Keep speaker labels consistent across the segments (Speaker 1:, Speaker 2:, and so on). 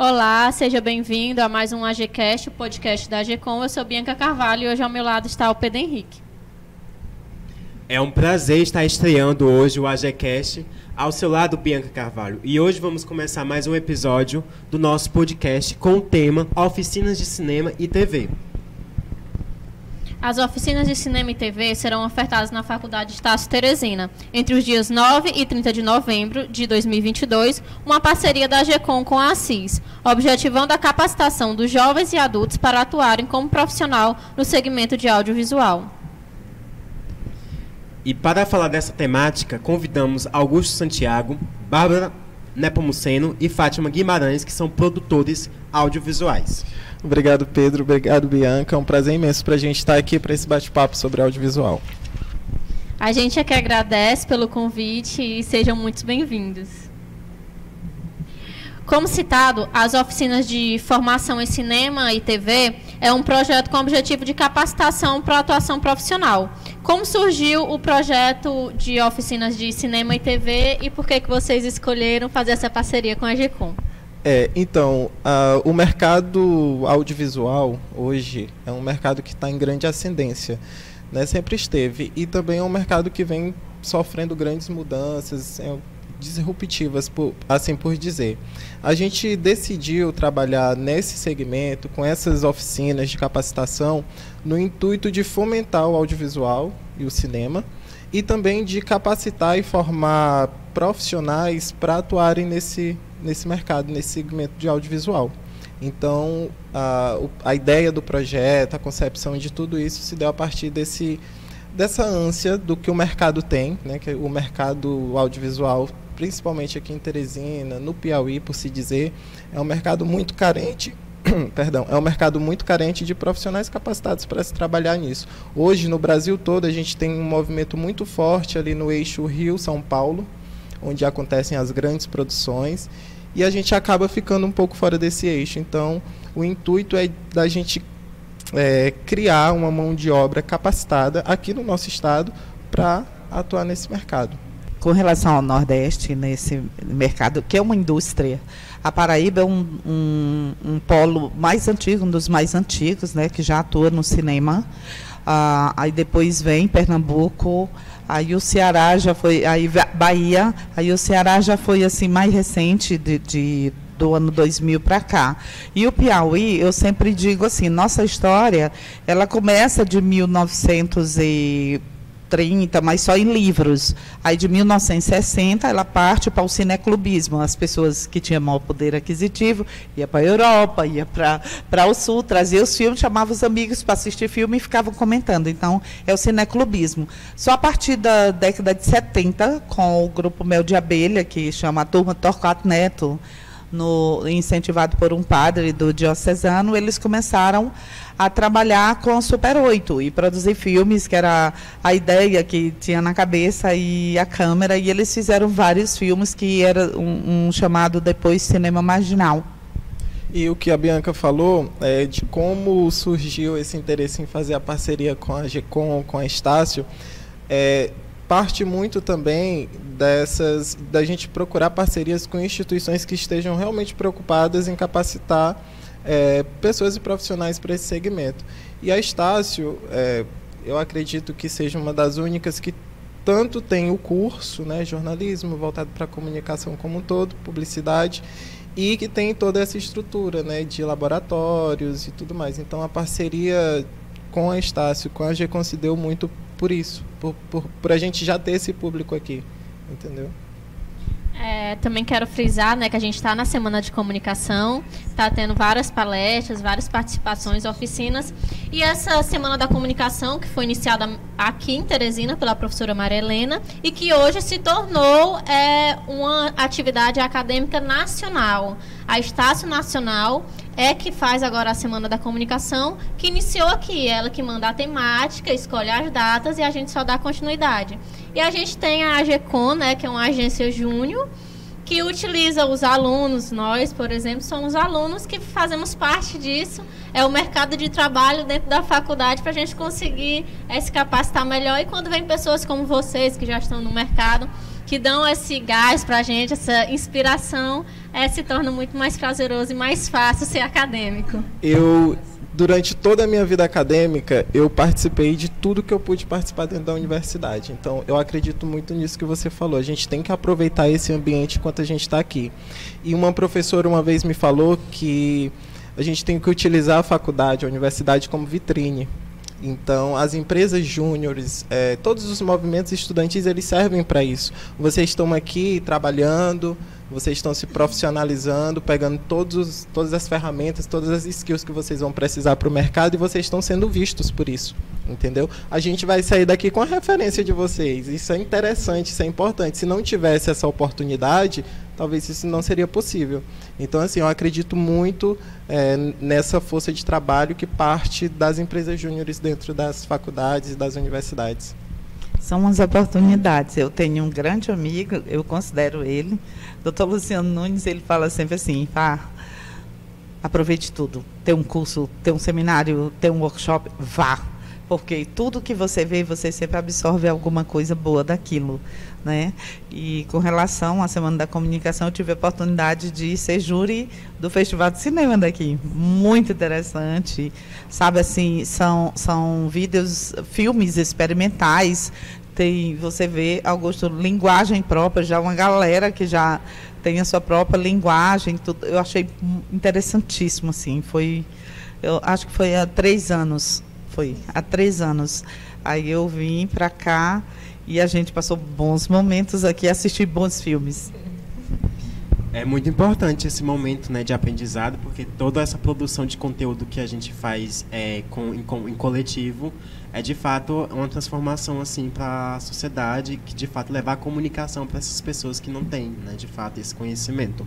Speaker 1: Olá, seja bem-vindo a mais um AGCast, o podcast da AGCOM. Eu sou Bianca Carvalho e hoje ao meu lado está o Pedro Henrique.
Speaker 2: É um prazer estar estreando hoje o AGCast ao seu lado, Bianca Carvalho. E hoje vamos começar mais um episódio do nosso podcast com o tema Oficinas de Cinema e TV.
Speaker 1: As oficinas de cinema e TV serão ofertadas na Faculdade Estácio Teresina, entre os dias 9 e 30 de novembro de 2022, uma parceria da AGCOM com a Assis, objetivando a capacitação dos jovens e adultos para atuarem como profissional no segmento de audiovisual.
Speaker 2: E para falar dessa temática, convidamos Augusto Santiago, Bárbara Nepomuceno e Fátima Guimarães, que são produtores audiovisuais.
Speaker 3: Obrigado, Pedro. Obrigado, Bianca. É um prazer imenso para a gente estar aqui para esse bate-papo sobre audiovisual.
Speaker 1: A gente é que agradece pelo convite e sejam muito bem-vindos. Como citado, as oficinas de formação em cinema e TV é um projeto com o objetivo de capacitação para a atuação profissional. Como surgiu o projeto de oficinas de cinema e TV e por que vocês escolheram fazer essa parceria com a AGCOM?
Speaker 3: Então, o mercado audiovisual hoje é um mercado que está em grande ascendência, né? Sempre esteve, e também é um mercado que vem sofrendo grandes mudanças disruptivas, assim por dizer. A gente decidiu trabalhar nesse segmento, com essas oficinas de capacitação, no intuito de fomentar o audiovisual e o cinema, e também de capacitar e formar profissionais para atuarem nesse mercado, nesse segmento de audiovisual. Então, a ideia do projeto, a concepção de tudo isso se deu a partir dessa ânsia do que o mercado tem, né, que o mercado audiovisual, principalmente aqui em Teresina, no Piauí, por se dizer, é um mercado muito carente. É um mercado muito carente de profissionais capacitados para se trabalhar nisso. Hoje, no Brasil todo, a gente tem um movimento muito forte ali no eixo Rio-São Paulo, onde acontecem as grandes produções, e a gente acaba ficando um pouco fora desse eixo. Então, o intuito é da gente criar uma mão de obra capacitada aqui no nosso estado para atuar nesse mercado.
Speaker 4: Com relação ao Nordeste, nesse mercado, que é uma indústria, a Paraíba é um polo mais antigo, um dos mais antigos, né, que já atua no cinema. Aí depois vem Pernambuco, aí o Ceará já foi, aí Bahia, aí o Ceará já foi assim mais recente do ano 2000 para cá. E o Piauí, eu sempre digo assim, nossa história, ela começa de 1930, mas só em livros. Aí de 1960 ela parte para o cineclubismo. As pessoas que tinham maior poder aquisitivo ia para a Europa, ia para o Sul, trazia os filmes, chamava os amigos para assistir filme e ficavam comentando. Então é o cineclubismo. Só a partir da década de 70, com o grupo Mel de Abelha, que chama a Turma Torquato Neto, incentivado por um padre do diocesano, eles começaram a trabalhar com o Super 8 e produzir filmes, que era a ideia que tinha na cabeça e a câmera, e eles fizeram vários filmes que era um chamado depois cinema marginal.
Speaker 3: E o que a Bianca falou é de como surgiu esse interesse em fazer a parceria com a AGCOM, com a Estácio, parte muito também da gente procurar parcerias com instituições que estejam realmente preocupadas em capacitar pessoas e profissionais para esse segmento. E a Estácio, eu acredito que seja uma das únicas que tanto tem o curso, né, jornalismo, voltado para a comunicação como um todo, publicidade, e que tem toda essa estrutura, né, de laboratórios e tudo mais. Então, a parceria com a Estácio, com a AGCOM, se deu muito por isso, por a gente já ter esse público aqui, entendeu?
Speaker 1: Também quero frisar, né, que a gente está na Semana de Comunicação, está tendo várias palestras, várias participações, oficinas, e essa Semana da Comunicação, que foi iniciada aqui em Teresina pela professora Maria Helena, e que hoje se tornou uma atividade acadêmica nacional. A Estácio Nacional é que faz agora a Semana da Comunicação, que iniciou aqui, ela que manda a temática, escolhe as datas e a gente só dá continuidade. E a gente tem a AGCOM, né, que é uma agência júnior, que utiliza os alunos, nós, por exemplo, somos alunos que fazemos parte disso, é o mercado de trabalho dentro da faculdade para a gente conseguir se capacitar melhor, e quando vem pessoas como vocês, que já estão no mercado, que dão esse gás para a gente, essa inspiração, se torna muito mais prazeroso e mais fácil ser acadêmico.
Speaker 3: Durante toda a minha vida acadêmica, eu participei de tudo que eu pude participar dentro da universidade. Então, eu acredito muito nisso que você falou. A gente tem que aproveitar esse ambiente enquanto a gente está aqui. E uma professora uma vez me falou que a gente tem que utilizar a faculdade, a universidade, como vitrine. Então, as empresas júniores, todos os movimentos estudantis, eles servem para isso. Vocês estão aqui trabalhando, vocês estão se profissionalizando, pegando todas as ferramentas, todas as skills que vocês vão precisar para o mercado, e vocês estão sendo vistos por isso, entendeu? A gente vai sair daqui com a referência de vocês. Isso é interessante, isso é importante. Se não tivesse essa oportunidade, talvez isso não seria possível. Então, assim, eu acredito muito nessa força de trabalho que parte das empresas júniores dentro das faculdades e das universidades.
Speaker 4: São as oportunidades. Eu tenho um grande amigo, eu considero ele, Dr. Luciano Nunes, ele fala sempre assim, aproveite tudo. Tem um curso, tem um seminário, tem um workshop, vá. Porque tudo que você vê, você sempre absorve alguma coisa boa daquilo, né? E com relação à Semana da Comunicação, eu tive a oportunidade de ser júri do Festival de Cinema daqui. Muito interessante. Sabe, assim, são filmes experimentais. Você vê, Augusto, linguagem própria, já uma galera que já tem a sua própria linguagem. Tudo. Eu achei interessantíssimo, assim. Eu acho que foi há 3 anos. Há 3 anos. Aí eu vim para cá e a gente passou bons momentos aqui, assistir bons filmes.
Speaker 2: É muito importante esse momento, né, de aprendizado, porque toda essa produção de conteúdo que a gente faz em coletivo é, de fato, uma transformação assim, para a sociedade, que, de fato, levar a comunicação para essas pessoas que não têm, né, de fato, esse conhecimento.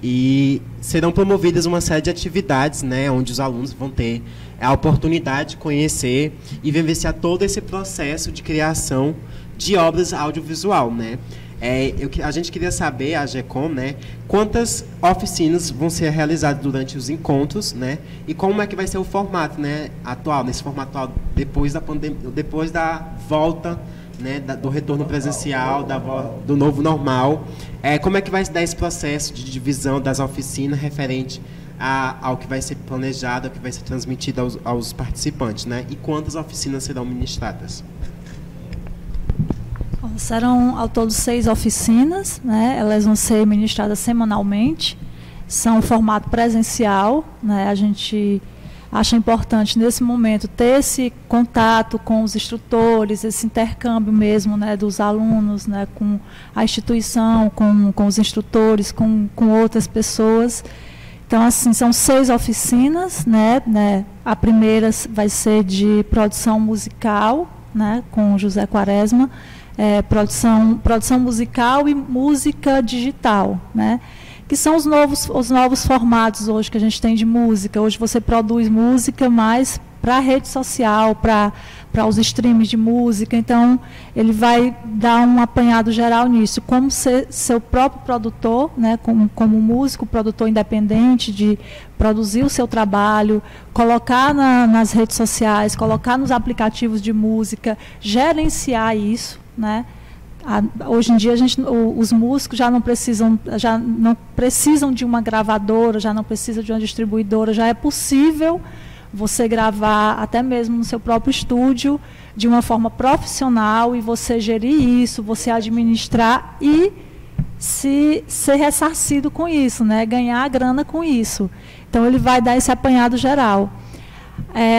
Speaker 2: E serão promovidas uma série de atividades, né, onde os alunos vão ter a oportunidade de conhecer e vivenciar todo esse processo de criação de obras audiovisual, né? A gente queria saber, a GECOM, né, quantas oficinas vão ser realizadas durante os encontros, né, e como é que vai ser o formato, né, atual, nesse formato atual, depois da pandemia, depois da volta, né, do retorno presencial, do novo normal. Como é que vai se dar esse processo de divisão das oficinas referente ao que vai ser planejado, ao que vai ser transmitido aos participantes, né, e quantas oficinas serão ministradas?
Speaker 5: Serão ao todo 6 oficinas, né? Elas vão ser ministradas semanalmente, são formato presencial, né? A gente acha importante nesse momento ter esse contato com os instrutores, esse intercâmbio mesmo, né, dos alunos, né, com a instituição, com os instrutores, com outras pessoas. Então, assim, são 6 oficinas, né? A primeira vai ser de produção musical, né, com José Quaresma. Produção musical e música digital, né? Que são os novos formatos hoje que a gente tem de música. Hoje você produz música mais para a rede social, para os streams de música. Então, ele vai dar um apanhado geral nisso. Como ser seu próprio produtor, né? Como músico, produtor independente, de produzir o seu trabalho, colocar nas redes sociais, colocar nos aplicativos de música, gerenciar isso, né? Hoje em dia os músicos já não precisam de uma gravadora, já não precisam de uma distribuidora, já é possível você gravar até mesmo no seu próprio estúdio de uma forma profissional e você gerir isso, você administrar e ser ressarcido com isso, né? Ganhar a grana com isso. Então ele vai dar esse apanhado geral.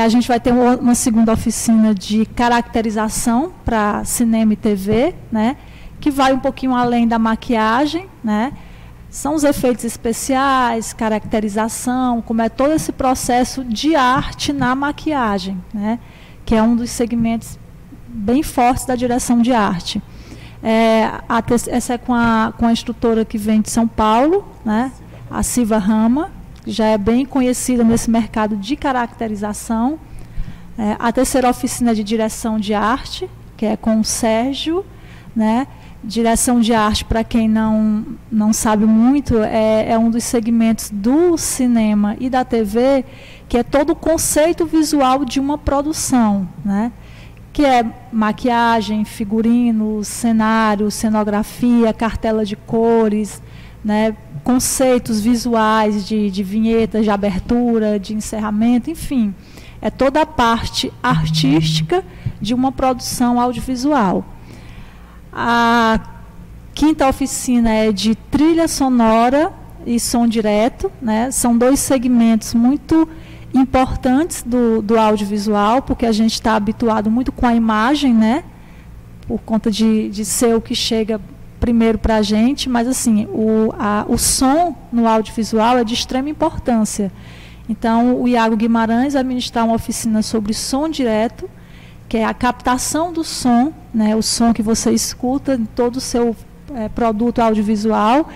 Speaker 5: A gente vai ter uma segunda oficina de caracterização para cinema e TV, né, que vai um pouquinho além da maquiagem, né? São os efeitos especiais, caracterização, como é todo esse processo de arte na maquiagem, né, que é um dos segmentos bem fortes da direção de arte. Essa é com a instrutora que vem de São Paulo, né, a Silva Rama, já é bem conhecida nesse mercado de caracterização. A terceira oficina de direção de arte, que é com o Sérgio, né? Direção de arte, para quem não sabe muito, é um dos segmentos do cinema e da TV, que é todo o conceito visual de uma produção, né? que é maquiagem, figurino, cenário, cenografia, cartela de cores, né, conceitos visuais de vinhetas, de abertura, de encerramento, enfim. É toda a parte artística de uma produção audiovisual. A quinta oficina é de trilha sonora e som direto, né? São dois segmentos muito importantes do audiovisual, porque a gente está habituado muito com a imagem, né? Por conta de ser o que chega primeiro para a gente, mas assim, o som no audiovisual é de extrema importância. Então, o Iago Guimarães vai ministrar uma oficina sobre som direto, que é a captação do som, né? O som que você escuta em todo o seu produto audiovisual,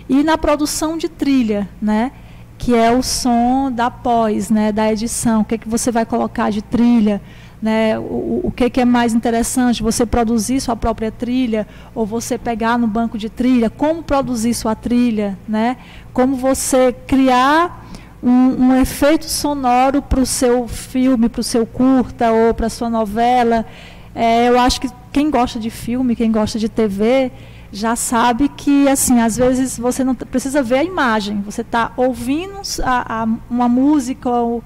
Speaker 5: e na produção de trilha, né? Que é o som da pós, né? Da edição, o que você vai colocar de trilha, né? O que é mais interessante, você produzir sua própria trilha, ou você pegar no banco de trilha, como produzir sua trilha, né? Como você criar um efeito sonoro para o seu filme, para o seu curta, ou para a sua novela. Eu acho que quem gosta de filme, quem gosta de TV, já sabe que, assim, às vezes você não precisa ver a imagem, você está ouvindo uma música, ou,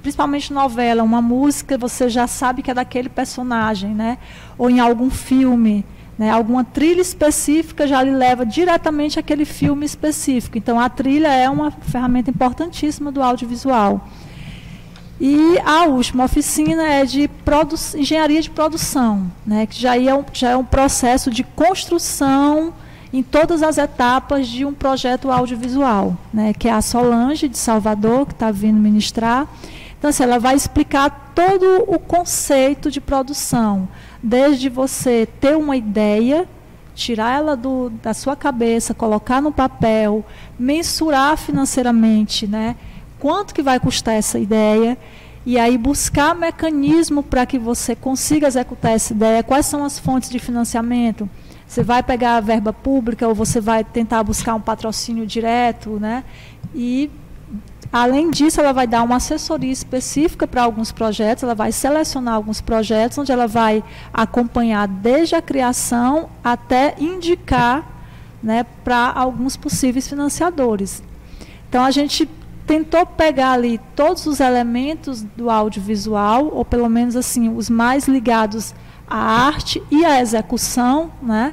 Speaker 5: principalmente novela, uma música, você já sabe que é daquele personagem, né? Ou em algum filme, né? Alguma trilha específica já lhe leva diretamente àquele filme específico. Então, a trilha é uma ferramenta importantíssima do audiovisual. E a última oficina é de engenharia de produção, né, que já é um processo de construção em todas as etapas de um projeto audiovisual, né, que é a Solange, de Salvador, que está vindo ministrar. Então, assim, ela vai explicar todo o conceito de produção, desde você ter uma ideia, tirar ela da sua cabeça, colocar no papel, mensurar financeiramente, né, quanto que vai custar essa ideia, e aí buscar mecanismo para que você consiga executar essa ideia. Quais são as fontes de financiamento? Você vai pegar a verba pública ou você vai tentar buscar um patrocínio direto, né? E, além disso, ela vai dar uma assessoria específica para alguns projetos, ela vai selecionar alguns projetos, onde ela vai acompanhar desde a criação até indicar, né, para alguns possíveis financiadores. Então, a gente tentou pegar ali todos os elementos do audiovisual, ou pelo menos assim, os mais ligados à arte e à execução, né?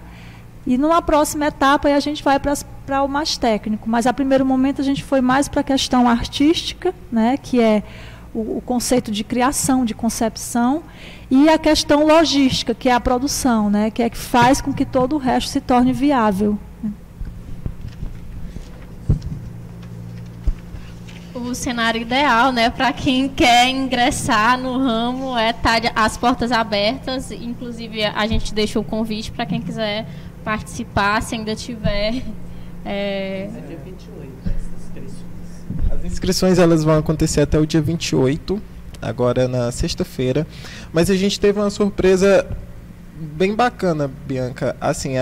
Speaker 5: E numa próxima etapa a gente vai para o mais técnico, mas a primeiro momento a gente foi mais para a questão artística, né? Que é o conceito de criação, de concepção, e a questão logística, que é a produção, né? Que é que faz com que todo o resto se torne viável.
Speaker 1: O cenário ideal, né, para quem quer ingressar no ramo é estar as portas abertas. Inclusive, a gente deixou o convite para quem quiser participar, se ainda tiver.
Speaker 3: É dia 28, as inscrições. As inscrições elas vão acontecer até o dia 28, agora na sexta-feira. Mas a gente teve uma surpresa bem bacana, Bianca. Assim,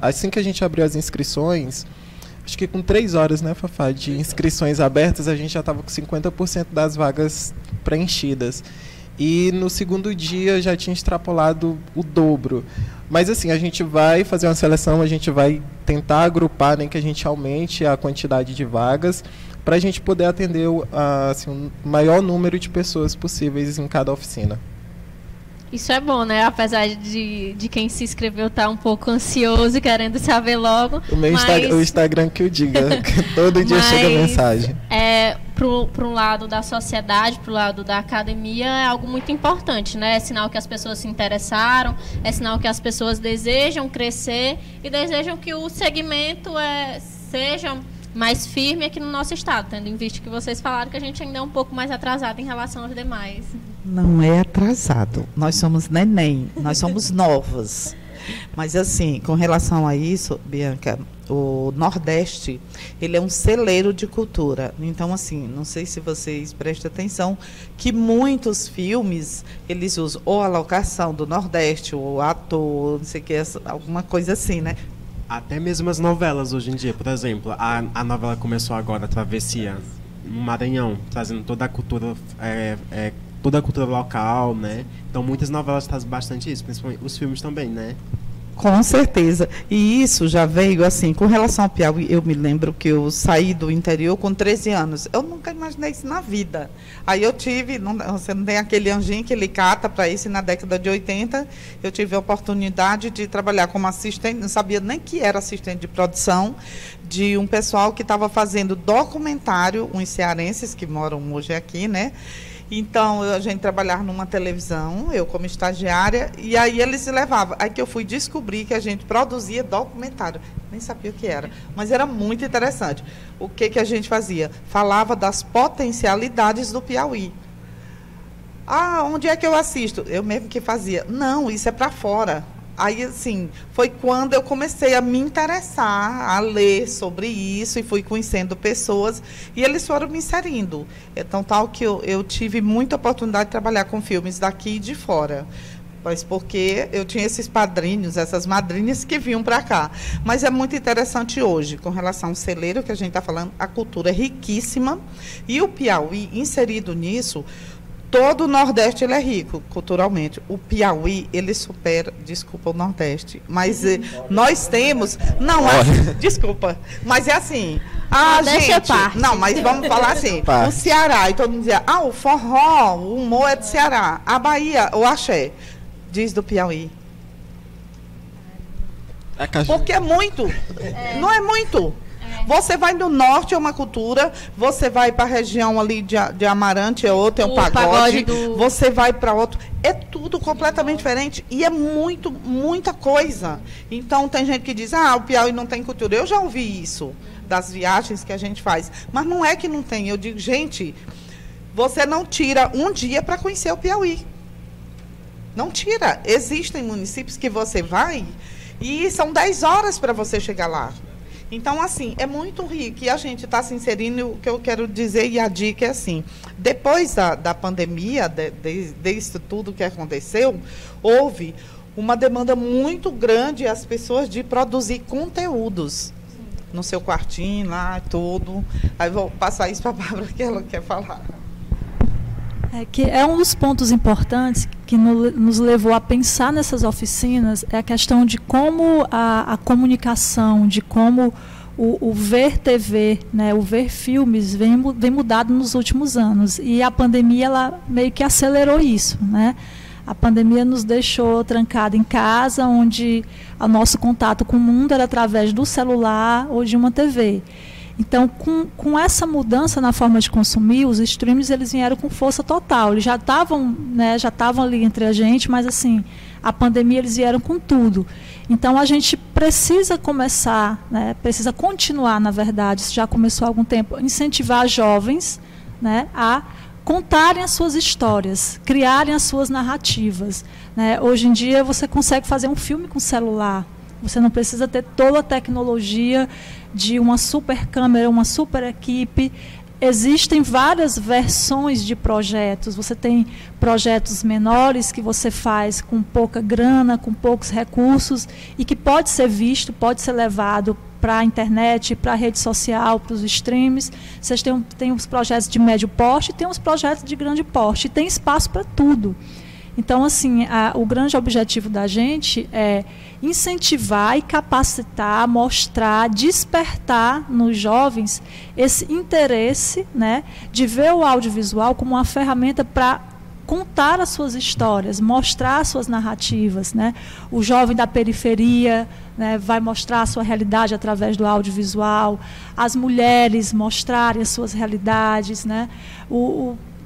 Speaker 3: assim que a gente abriu as inscrições, acho que com 3 horas, né, Fafá, de inscrições abertas, a gente já estava com 50% das vagas preenchidas. E no segundo dia já tinha extrapolado o dobro. Mas assim, a gente vai fazer uma seleção, a gente vai tentar agrupar, nem que a gente aumente a quantidade de vagas, para a gente poder atender assim, o maior número de pessoas possíveis em cada oficina.
Speaker 1: Isso é bom, né? Apesar de quem se inscreveu estar um pouco ansioso e querendo saber logo.
Speaker 3: O Instagram que eu diga, que todo dia chega mensagem.
Speaker 1: Para um lado da sociedade, para o lado da academia, é algo muito importante, né? É sinal que as pessoas se interessaram, é sinal que as pessoas desejam crescer e desejam que o segmento seja mais firme aqui no nosso estado, tendo em vista que vocês falaram que a gente ainda é um pouco mais atrasado em relação aos demais.
Speaker 4: Não é atrasado, nós somos neném, nós somos novas. Mas assim, com relação a isso, Bianca, o Nordeste, ele é um celeiro de cultura. Então, assim, não sei se vocês prestam atenção, que muitos filmes, eles usam ou a locação do Nordeste, ou ator, não sei o que, alguma coisa assim, né?
Speaker 2: Até mesmo as novelas hoje em dia, por exemplo, a novela começou agora, a Travessia, no Maranhão, trazendo toda a cultura toda a cultura local, né? Então muitas novelas trazem bastante isso, principalmente os filmes também, né?
Speaker 4: Com certeza. E isso já veio assim, com relação ao Piauí, eu me lembro que eu saí do interior com 13 anos. Eu nunca imaginei isso na vida. Aí eu tive, você não tem aquele anjinho que ele cata para isso, e na década de 80 eu tive a oportunidade de trabalhar como assistente, não sabia nem que era assistente de produção, de um pessoal que estava fazendo documentário, uns cearenses que moram hoje aqui, né? Então, a gente trabalhava numa televisão, eu como estagiária, e aí eles se levavam. Aí que eu fui descobrir que a gente produzia documentário. Nem sabia o que era, mas era muito interessante. O que a gente fazia? Falava das potencialidades do Piauí. Ah, onde é que eu assisto? Eu mesmo que fazia. Não, isso é para fora. Aí, assim, foi quando eu comecei a me interessar, a ler sobre isso, e fui conhecendo pessoas, e eles foram me inserindo. Então, tal que eu tive muita oportunidade de trabalhar com filmes daqui e de fora. Mas porque eu tinha esses padrinhos, essas madrinhas que vinham para cá. Mas é muito interessante hoje, com relação ao celeiro que a gente está falando, a cultura é riquíssima, e o Piauí, inserido nisso, todo o Nordeste ele é rico culturalmente. O Piauí, ele supera, desculpa o Nordeste, mas nós temos, não, desculpa, mas é assim,
Speaker 1: gente, é parte.
Speaker 4: Não, mas vamos falar assim, o Ceará, e todo mundo dizia, o forró, o humor é do Ceará, a Bahia, o axé, diz do Piauí. Porque é muito, não é muito. Você vai no norte, é uma cultura, você vai para a região ali de Amarante, é outra, é um pagode, você vai para outro, é tudo completamente diferente e é muita coisa. Então, tem gente que diz, o Piauí não tem cultura. Eu já ouvi isso das viagens que a gente faz, mas não é que não tem. Eu digo, gente, você não tira um dia para conhecer o Piauí. Não tira. Existem municípios que você vai e são 10 horas para você chegar lá. Então, assim, é muito rico e a gente está se inserindo. O que eu quero dizer e a dica é assim, depois da pandemia, disso tudo que aconteceu, houve uma demanda muito grande às pessoas de produzir conteúdos no seu quartinho lá, tudo. Aí vou passar isso para a Bárbara, que ela quer falar.
Speaker 5: Que é um dos pontos importantes que nos levou a pensar nessas oficinas, é a questão de como a comunicação, de como o ver TV, né, o ver filmes vem mudado nos últimos anos. E a pandemia ela meio que acelerou isso, né? A pandemia nos deixou trancada em casa, onde o nosso contato com o mundo era através do celular ou de uma TV. Então, com essa mudança na forma de consumir, os streams eles vieram com força total. Eles já estavam ali entre a gente, mas assim, a pandemia eles vieram com tudo. Então, a gente precisa começar, né, precisa continuar, na verdade, isso já começou há algum tempo, incentivar jovens, né, a contarem as suas histórias, criarem as suas narrativas, né? Hoje em dia, você consegue fazer um filme com celular. Você não precisa ter toda a tecnologia de uma super câmera, uma super equipe. Existem várias versões de projetos. Você tem projetos menores que você faz com pouca grana, com poucos recursos e que pode ser visto, pode ser levado para a internet, para a rede social, para os streams. Vocês têm os projetos de médio porte e tem os projetos de grande porte. E tem espaço para tudo. Então, assim, o grande objetivo da gente é incentivar e capacitar, mostrar, despertar nos jovens esse interesse, né, de ver o audiovisual como uma ferramenta para contar as suas histórias, mostrar as suas narrativas, né? O jovem da periferia, né, vai mostrar a sua realidade através do audiovisual, as mulheres mostrarem as suas realidades, né?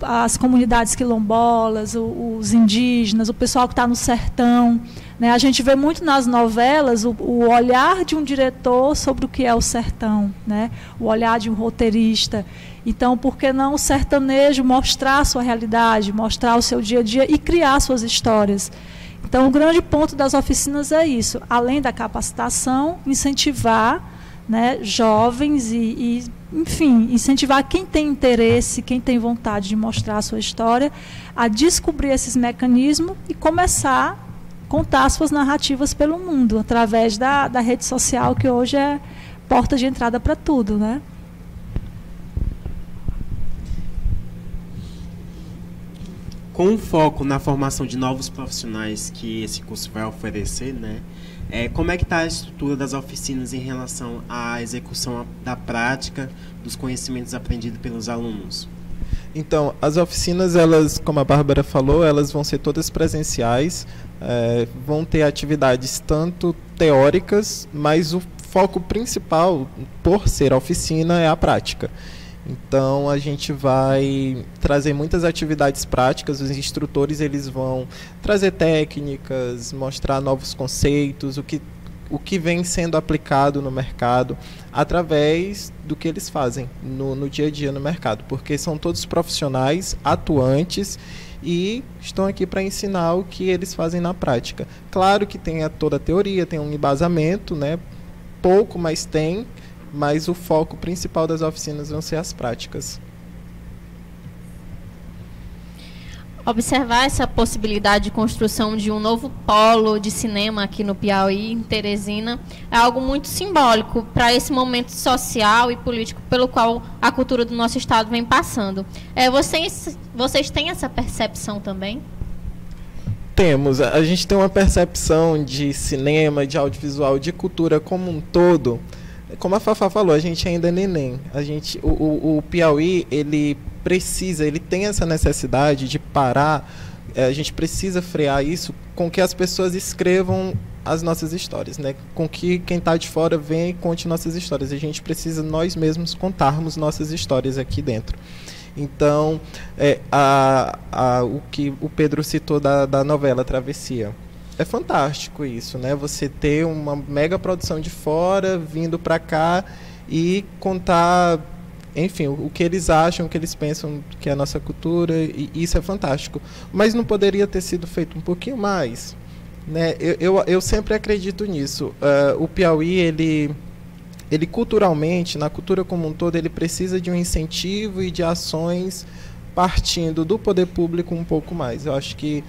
Speaker 5: As comunidades quilombolas, os indígenas, o pessoal que está no sertão, né? A gente vê muito nas novelas o olhar de um diretor sobre o que é o sertão, né? O olhar de um roteirista. Então, por que não o sertanejo mostrar a sua realidade, mostrar o seu dia a dia e criar suas histórias? Então, o grande ponto das oficinas é isso, além da capacitação, incentivar, né, jovens e, enfim, incentivar quem tem interesse, quem tem vontade de mostrar a sua história, a descobrir esses mecanismos e começar a contar suas narrativas pelo mundo, através da rede social, que hoje é porta de entrada para tudo, né?
Speaker 2: com um foco na formação de novos profissionais que esse curso vai oferecer, né? Como é que está a estrutura das oficinas em relação à execução da prática dos conhecimentos aprendidos pelos alunos?
Speaker 3: Então, as oficinas, elas, como a Bárbara falou, elas vão ser todas presenciais, vão ter atividades tanto teóricas, mas o foco principal, por ser oficina, é a prática. Então, a gente vai trazer muitas atividades práticas, os instrutores eles vão trazer técnicas, mostrar novos conceitos, o que vem sendo aplicado no mercado, através do que eles fazem no dia a dia no mercado, porque são todos profissionais, atuantes, e estão aqui para ensinar o que eles fazem na prática. Claro que tem toda a teoria, tem um embasamento, né? Pouco, mas tem, mas o foco principal das oficinas vão ser as práticas.
Speaker 1: Observar essa possibilidade de construção de um novo polo de cinema aqui no Piauí, em Teresina, é algo muito simbólico para esse momento social e político pelo qual a cultura do nosso estado vem passando. Vocês têm essa percepção também?
Speaker 3: Temos. A gente tem uma percepção de cinema, de audiovisual, de cultura como um todo. Como a Fafá falou, a gente ainda é neném. O Piauí, ele tem essa necessidade de parar, a gente precisa frear isso com que as pessoas escrevam as nossas histórias, né? Com que quem está de fora venha e conte nossas histórias. A gente precisa nós mesmos contarmos nossas histórias aqui dentro. Então, o que o Pedro citou da novela Travessia, é fantástico isso, né? Você ter uma mega produção de fora vindo para cá e contar, enfim, o que eles acham, o que eles pensam que é a nossa cultura, e isso é fantástico. Mas não poderia ter sido feito um pouquinho mais, né? Eu sempre acredito nisso. O Piauí, ele culturalmente, na cultura como um todo, ele precisa de um incentivo e de ações partindo do poder público um pouco mais. Eu acho que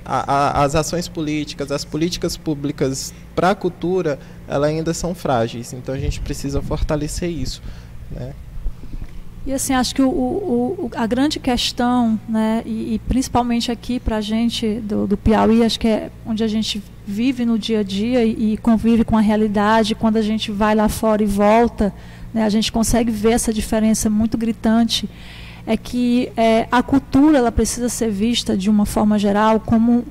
Speaker 3: as ações políticas, as políticas públicas para a cultura, elas ainda são frágeis. Então a gente precisa fortalecer isso, né?
Speaker 5: E assim, acho que a grande questão, né, e principalmente aqui para a gente do Piauí, acho que é onde a gente vive no dia a dia e convive com a realidade. Quando a gente vai lá fora e volta, né, a gente consegue ver essa diferença muito gritante. É que a cultura, ela precisa ser vista de uma forma geral como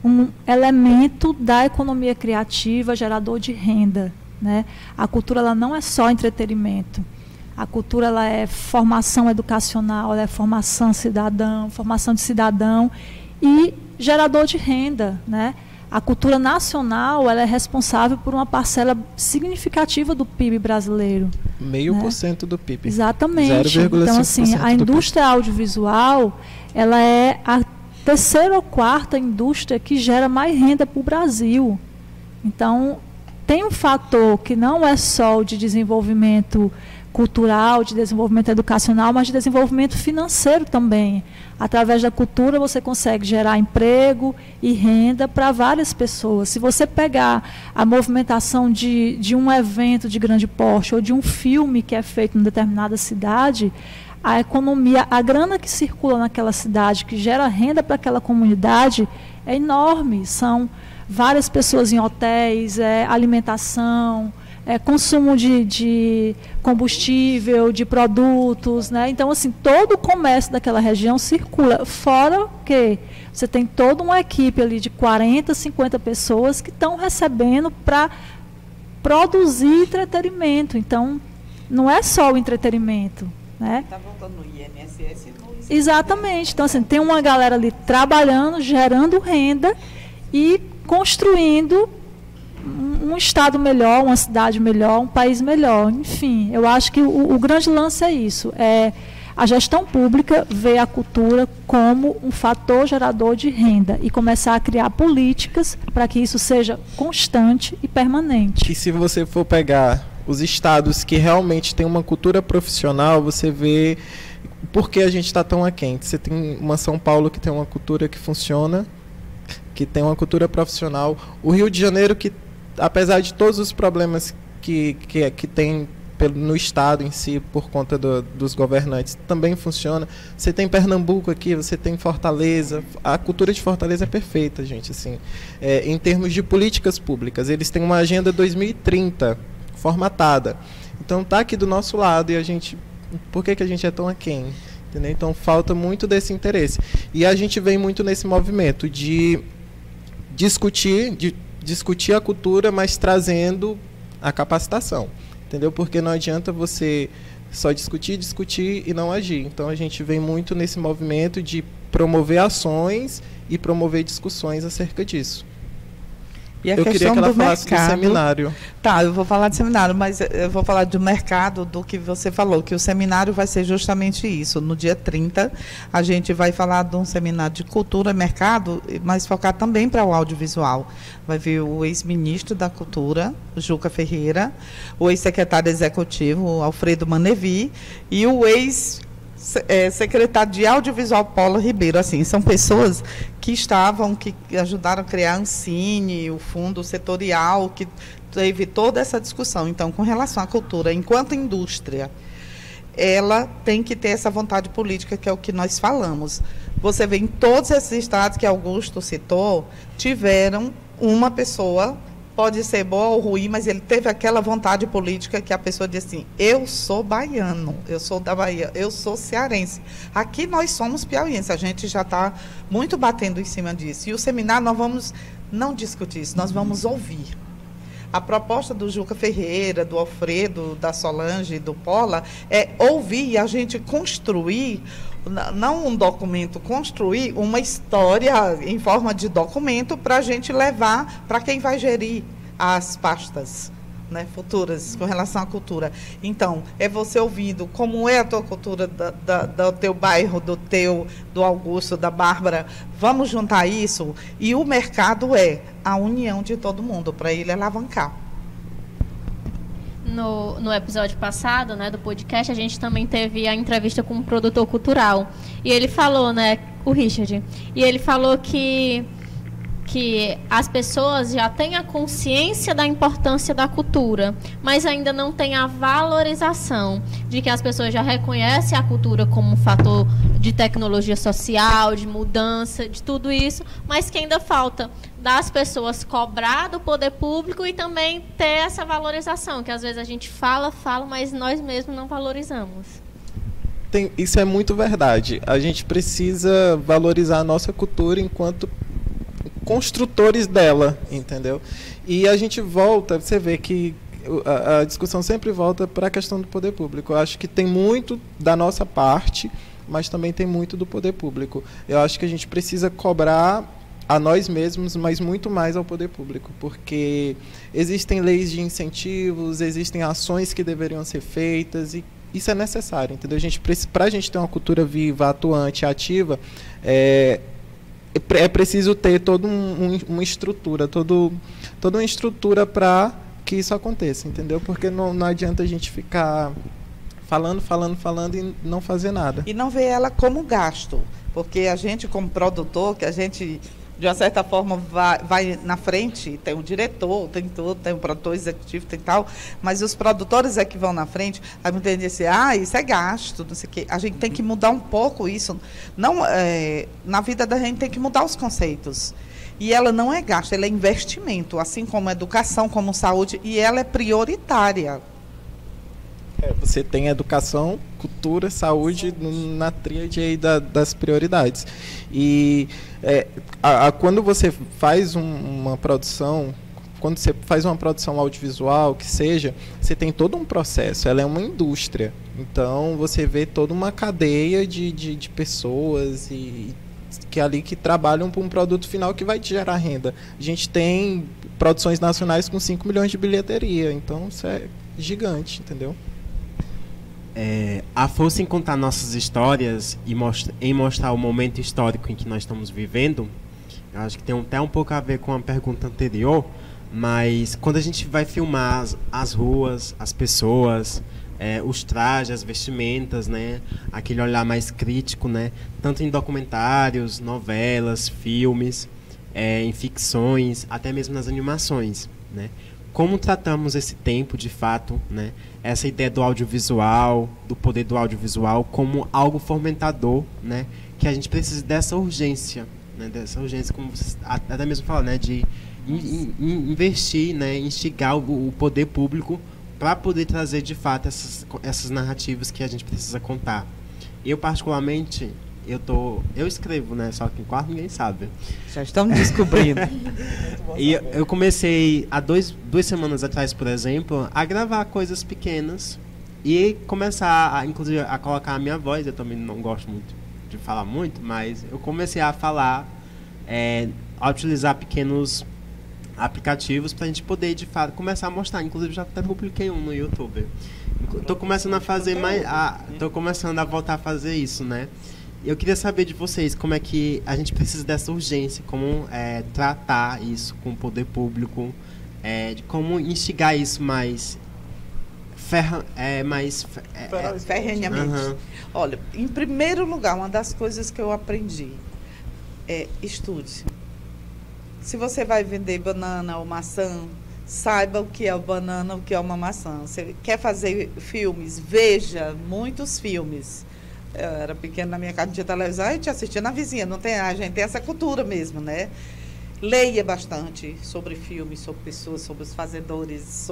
Speaker 5: um elemento da economia criativa, gerador de renda, né? A cultura, ela não é só entretenimento. A cultura, ela é formação educacional, ela é formação de cidadão e gerador de renda, né? A cultura nacional, ela é responsável por uma parcela significativa do PIB brasileiro.
Speaker 3: 0,5% do PIB.
Speaker 5: Exatamente. Então, assim, a indústria audiovisual, ela é a terceira ou quarta indústria que gera mais renda para o Brasil. Então, tem um fator que não é só o de desenvolvimento cultural, de desenvolvimento educacional, mas de desenvolvimento financeiro também. Através da cultura você consegue gerar emprego e renda para várias pessoas. Se você pegar a movimentação de um evento de grande porte ou de um filme que é feito em determinada cidade, a economia, a grana que circula naquela cidade, que gera renda para aquela comunidade, é enorme. São várias pessoas em hotéis, alimentação, consumo de combustível, de produtos, né? Então, assim, todo o comércio daquela região circula, fora que você tem toda uma equipe ali de 40, 50 pessoas que estão recebendo para produzir entretenimento. Então, não é só o entretenimento, né? Está voltando no INSS. Exatamente. Então, assim, tem uma galera ali trabalhando, gerando renda e construindo um estado melhor, uma cidade melhor, um país melhor. Enfim, eu acho que o grande lance é isso. A gestão pública vê a cultura como um fator gerador de renda e começar a criar políticas para que isso seja constante e permanente.
Speaker 3: E se você for pegar os estados que realmente têm uma cultura profissional, você vê por que a gente está tão aquém. Você tem uma São Paulo que tem uma cultura que funciona, que tem uma cultura profissional. O Rio de Janeiro, que apesar de todos os problemas que tem no Estado em si, por conta dos governantes, também funciona. Você tem Pernambuco aqui, você tem Fortaleza. A cultura de Fortaleza é perfeita, gente. Assim, em termos de políticas públicas, eles têm uma agenda 2030 formatada. Então, está aqui do nosso lado e a gente... Por que a gente é tão aquém? Entendeu? Então, falta muito desse interesse. E a gente vem muito nesse movimento de discutir a cultura, mas trazendo a capacitação, entendeu? Porque não adianta você só discutir e não agir. Então a gente vem muito nesse movimento de promover ações e promover discussões acerca disso.
Speaker 4: E a
Speaker 3: eu
Speaker 4: questão
Speaker 3: queria que ela
Speaker 4: do
Speaker 3: falasse
Speaker 4: mercado,
Speaker 3: do seminário.
Speaker 4: Tá, eu vou falar de seminário, mas eu vou falar do mercado, do que você falou, que o seminário vai ser justamente isso. No dia 30, a gente vai falar de um seminário de cultura e mercado, mas focar também para o audiovisual. Vai vir o ex-ministro da Cultura, Juca Ferreira, o ex-secretário executivo, Alfredo Manevi, e o secretário de Audiovisual, Paula Ribeiro. Assim, são pessoas que ajudaram a criar a Ancine, o fundo setorial, que teve toda essa discussão. Então, com relação à cultura, enquanto indústria, ela tem que ter essa vontade política, que é o que nós falamos. Você vê em todos esses estados que Augusto citou, tiveram uma pessoa, pode ser boa ou ruim, mas ele teve aquela vontade política que a pessoa diz assim: eu sou baiano, eu sou da Bahia, eu sou cearense. Aqui nós somos piauienses, a gente já está muito batendo em cima disso. E o seminário nós vamos não discutir isso, nós vamos ouvir. A proposta do Juca Ferreira, do Alfredo, da Solange, do Paula, é ouvir e a gente construir, não um documento, construir uma história em forma de documento para a gente levar para quem vai gerir as pastas, né, futuras com relação à cultura. Então, é você ouvindo como é a tua cultura do teu bairro, do Augusto, da Bárbara. Vamos juntar isso, e o mercado é a união de todo mundo para ele alavancar.
Speaker 1: No episódio passado, né, do podcast, a gente também teve a entrevista com um produtor cultural. E ele falou, né, o Richard, e ele falou que as pessoas já têm a consciência da importância da cultura, mas ainda não tem a valorização de que as pessoas já reconhecem a cultura como um fator de tecnologia social, de mudança, de tudo isso, mas que ainda falta das pessoas cobrar do poder público e também ter essa valorização, que às vezes a gente fala, mas nós mesmos não valorizamos.
Speaker 3: Isso é muito verdade. A gente precisa valorizar a nossa cultura enquanto construtores dela, entendeu? E a gente volta, você vê que a discussão sempre volta para a questão do poder público. Eu acho que tem muito da nossa parte, mas também tem muito do poder público. Eu acho que a gente precisa cobrar a nós mesmos, mas muito mais ao poder público, porque existem leis de incentivos, existem ações que deveriam ser feitas, e isso é necessário, entendeu? Para a gente ter uma cultura viva, atuante, ativa, é preciso ter toda uma estrutura, toda uma estrutura para que isso aconteça, entendeu? Porque não adianta a gente ficar falando e não fazer nada.
Speaker 4: E não ver ela como gasto, porque a gente, como produtor, que a gente, de uma certa forma, vai na frente, tem o diretor, tem tudo, tem o produtor executivo, tem tal, mas os produtores é que vão na frente, aí muita gente diz assim, isso é gasto, não sei o quê. A gente tem que mudar um pouco isso. Não, na vida da gente tem que mudar os conceitos. E ela não é gasto, ela é investimento, assim como educação, como saúde, e ela é prioritária.
Speaker 3: Você tem educação, cultura, saúde na tríade aí das prioridades. E quando você faz uma produção, quando você faz uma produção audiovisual, que seja, você tem todo um processo, ela é uma indústria. Então, você vê toda uma cadeia de pessoas que trabalham para um produto final que vai te gerar renda. A gente tem produções nacionais com 5 milhões de bilheteria, então isso é gigante, entendeu?
Speaker 2: A força em contar nossas histórias e em mostrar o momento histórico em que nós estamos vivendo, eu acho que tem até um pouco a ver com a pergunta anterior, mas quando a gente vai filmar as ruas, as pessoas, os trajes, as vestimentas, né, aquele olhar mais crítico, né, tanto em documentários, novelas, filmes, em ficções, até mesmo nas animações, né, como tratamos esse tempo, de fato, né? Essa ideia do audiovisual, do poder do audiovisual como algo fomentador, né? Que a gente precisa dessa urgência, né? Dessa urgência, como você até mesmo fala, né? De investir, né? Instigar o poder público para poder trazer, de fato, essas narrativas que a gente precisa contar. Eu, particularmente, eu escrevo, né? Só que em quase ninguém sabe.
Speaker 4: Já estamos descobrindo.
Speaker 2: E eu comecei há duas semanas atrás, por exemplo, a gravar coisas pequenas e começar, inclusive, a colocar a minha voz. Eu também não gosto muito de falar muito, mas eu comecei a falar, a utilizar pequenos aplicativos para a gente poder, de fato, começar a mostrar. Inclusive, já até publiquei um no YouTube. Estou começando a fazer estou começando a voltar a fazer isso, né? Eu queria saber de vocês como é que a gente precisa dessa urgência, como tratar isso com o poder público, de como instigar isso mais
Speaker 4: ferrenhamente.
Speaker 2: Uhum.
Speaker 4: Olha, em primeiro lugar, uma das coisas que eu aprendi é estude. Se você vai vender banana ou maçã, saiba o que é banana, o que é uma maçã. Você quer fazer filmes? Veja muitos filmes. Eu era pequena, na minha casa não tinha televisão, a gente assistia na vizinha, a gente tem essa cultura mesmo, né? Leia bastante sobre filmes, sobre pessoas, sobre os fazedores,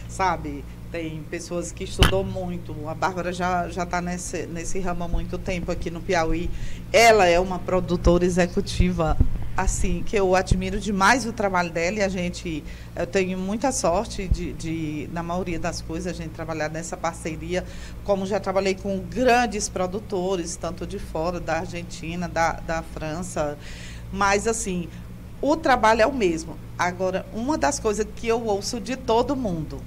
Speaker 4: sabe? Tem pessoas que estudou muito. A Bárbara já está nesse ramo há muito tempo aqui no Piauí. Ela é uma produtora executiva, assim, que eu admiro demais o trabalho dela, e eu tenho muita sorte de, na maioria das coisas, a gente trabalhar nessa parceria, como já trabalhei com grandes produtores, tanto de fora, da Argentina, da França, mas, assim, o trabalho é o mesmo. Agora, uma das coisas que eu ouço de todo mundo,